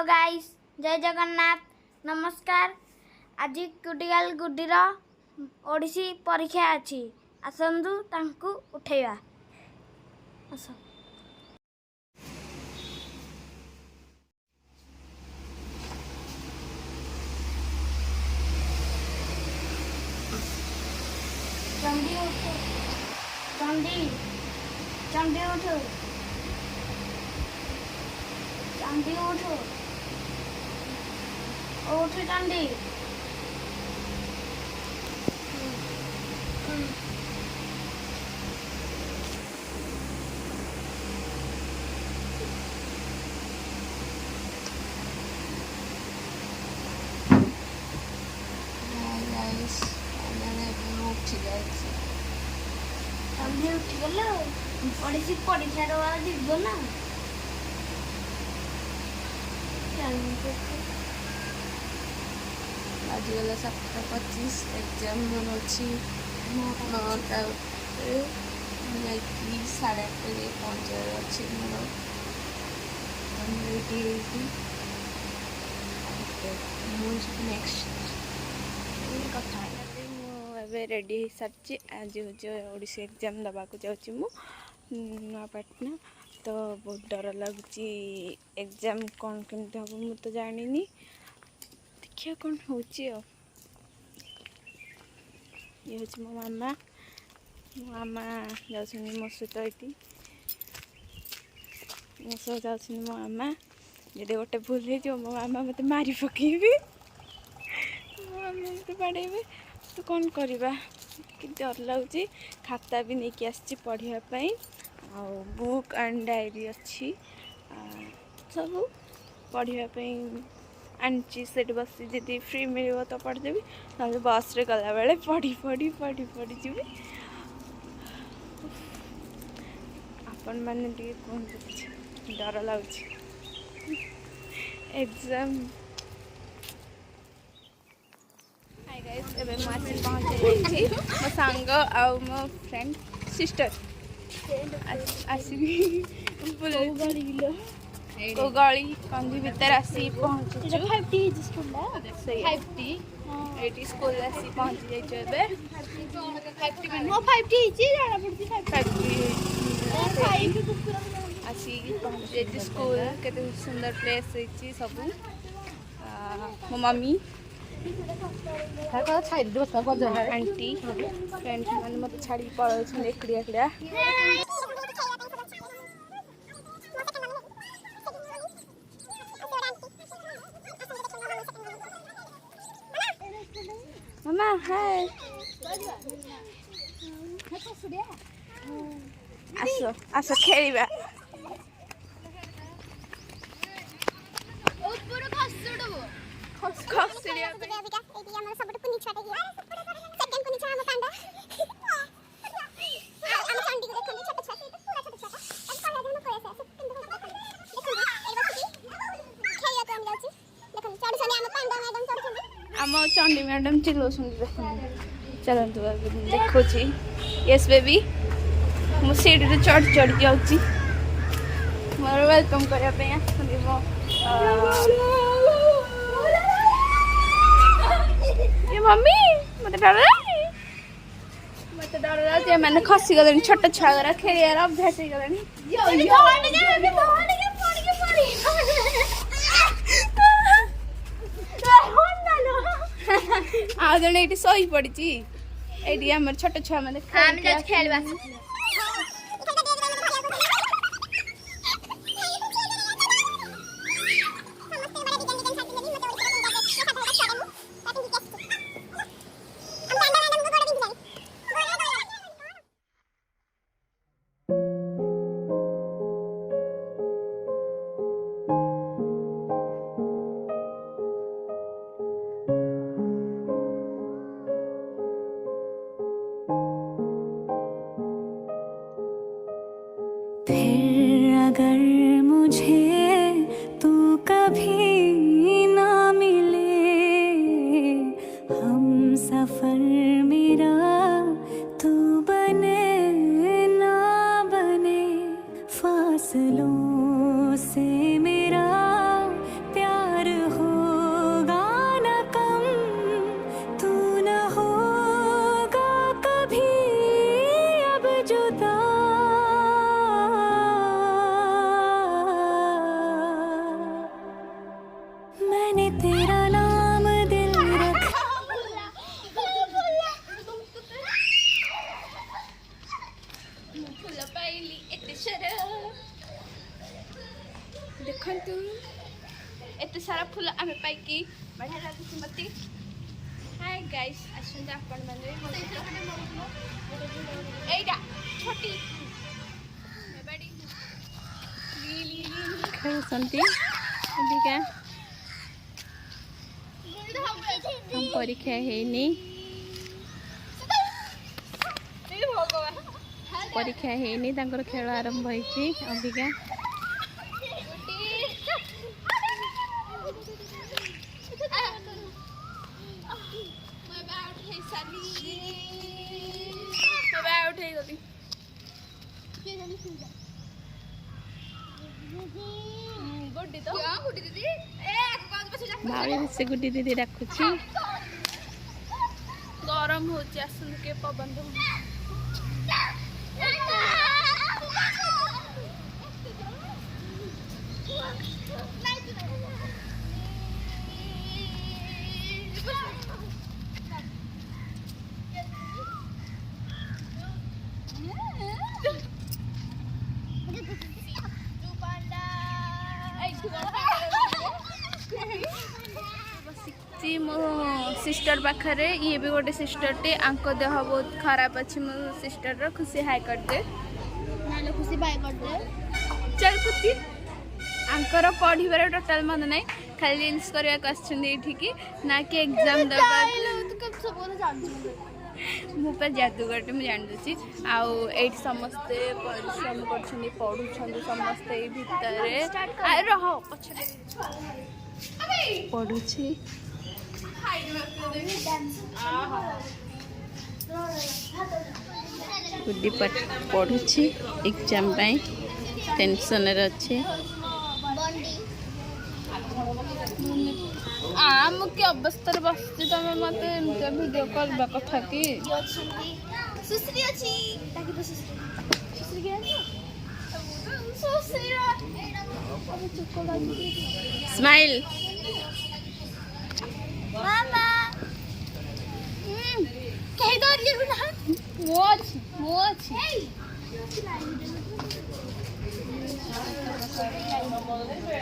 Hello guys, जय जगन्नाथ, नमस्कार। आज गुडिगाल गुडीर ओडिसी परीक्षा अच्छी। आसंतु तांकु उठेवा। आस चंडी उठ, चंडी चंडी उठ, चंडी उठ, उठ चंडी। चंडी उठी गल ओडिसी परीक्षा दवा जीव ना। आज गला 7:25 एग्जाम मन अच्छी 9टा 8:30 पहुँचार अच्छी मोर नेक्स्ट कथा मुझे रेडी हो सारी। आज हूँ ओडिसी एग्जाम दवाक जाऊँ नुआपाटना। तो बहुत डर लगुच एग्जाम कौन केमती हम मुझे तो जानी देखिए कौन हो। ये हूँ मो मामा जाऊँ मो सहित ये मो सह जाऊँ मो मामा। जब गोटे भूल हो मो मामा मत मारी पकेबी, मत बाड़े। तो कौन करवा कि डर लगुच। खाता भी नहीं आसी पढ़ाई आ बुक एंड डायरी अच्छी सब पढ़ाई आनी से बस जी फ्री मिल तो पढ़देवी ना बस रे गला बेले पढ़ी पढ़ी पढ़ी पढ़ी जी। आपण मैंने कहते डर लगुच एग्जाम। हाय गाइस, एबे मु आसी पहुंची मो सांग आ मो फ्रेंड सिस्टर आसी को गली कंधी भीतर आसी पहुंचु। 5T स्कूल 5T 80 स्कूल आसी पहुंची जाइछो। एबे 5T माने 5T हिची जाना पड़ती 5T आसी पहुंची जाइछो स्कूल। केते सुंदर प्लेस हिची सब। मो मम्मी आंटी फ्रेंड मैंने मत छाड़ी पड़े एकड़िया एकड़िया। मामा हाय आसो आसो खेलिबा। आम चंडी मैडम चिल्लो चलतु देखो। यस बेबी मु सीट चढ़ चढ़ जाऊँगी मोर वेलकम करने मो मम्मी मत डर मत डर मैंने खसी गले छोट छुआ खेल अभ्यास हो गला। आ जन ये सही पड़ी ये आम छोट छुआ मैंने खेल। फिर अगर मुझे तू कभी ना मिले, हम सफर मेरा तू बने ना बने, फासलों से मेरा प्यार फूल पाइली एते सारा देखंतु एते सारा फूल आमे पाइकी बढ़िया लाଗୁଛି मते हाय गाइस आसंता आपण माने एटा छोटी बड़ी लीली खासंती अबिका हम परीक्षा हेनी परीक्षा हेनी तांकर खेल आरंभ होईची अबिका भाई से गुड्डी दीदी रखुची गरम होची आसन के पवन मो सिस्टर पाखे ये भी गोटे सिस्टर टे आंक देह बहुत खराब अच्छी मो सिस्टर खुशी हाई कर दे खुशी बाय कर दे चल खुशी आंकर पढ़ार टोटाल मन ना खाली रील्स करने की ना कि एग्जाम देवा मुझे जादूगर मुझे जान दूसरी आउ समस्ते परिश्रम कर पढ़ुं समस्ते भितर रह पढ़ुची गुड्डी पढ़ुची एग्जाम टेंशन अच्छे मुख्य अवस्था बस तुम मत वीडियो कॉल कथा कि स्माइल मामा कहीं दौड़ ये ना मोच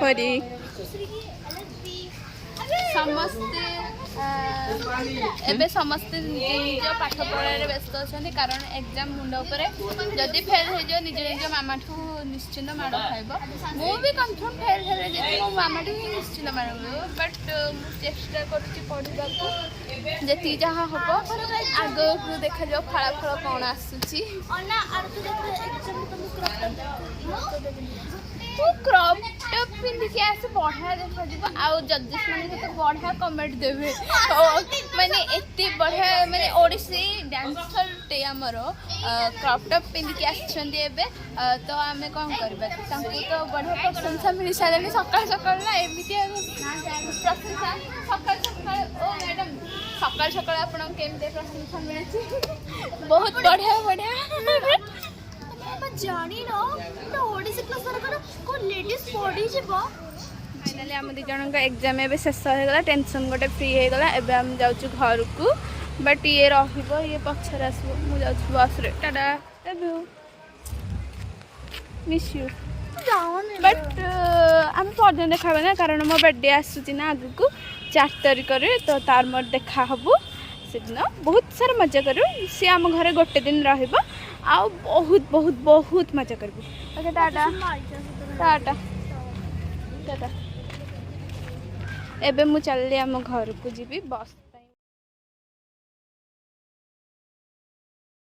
परी समस्ते एबे समस्ते निज पाठ पढ़ाई व्यस्त अच्छा कारण एग्जाम मुंड उपर जदि फेल हो निज निज मामा ठू निश्चिंत माड़ खाइब मुझे कन्फर्म फेल है मो मामा ठू निश्चिंत माड़ खाइब बट चेष्टा करुँची पढ़ा जी जहाँ हम आग देखा जाओ फलाफल कौन आसूची क्रॉप टॉप पिंधिकी आस बढ़िया देखा आउ जजेस मैंने तो बढ़िया कमेंट देवे माने एते बढ़िया माने ओडिसी डांसर टे हमर क्रॉप टॉप पिंधिकी आछंदी एबे तो आमे कोन करबा तांको तो बढ़िया प्रशंसा मिल सारे सकाळ सकाळ ना एमिति प्रशंसा सकाळ सकाळ ओ मैडम सकाळ सकाळ आपण केमते प्रशंसा मिलछि बहुत बढ़िया बढ़िया जानी ना तो ओडिसी क्लास रे को लेडीज पढ़ी जेबो फाइनली हम दी जन का एग्जाम एबे शेष हो गला टेंशन गोटे फ्री हो गला एबे हम जाउछु घर को बट ये रहिबो ये पछर आसबो मु जाउछु बस रे टाटा एबे मिस यू बट हम पढ़ने देखाबे ना कारण मो बर्थडे आसुची ना आगु को 4 तारिख रे तो तार मोर देखा हबो से दिन बहुत सारा मजा करू सी आम घरे गोटे दिन रहिबो आ बहुत बहुत बहुत मजा करबो ओके टाटा टाटा टाटा एबे मु चलली आम घर को जीबी बस।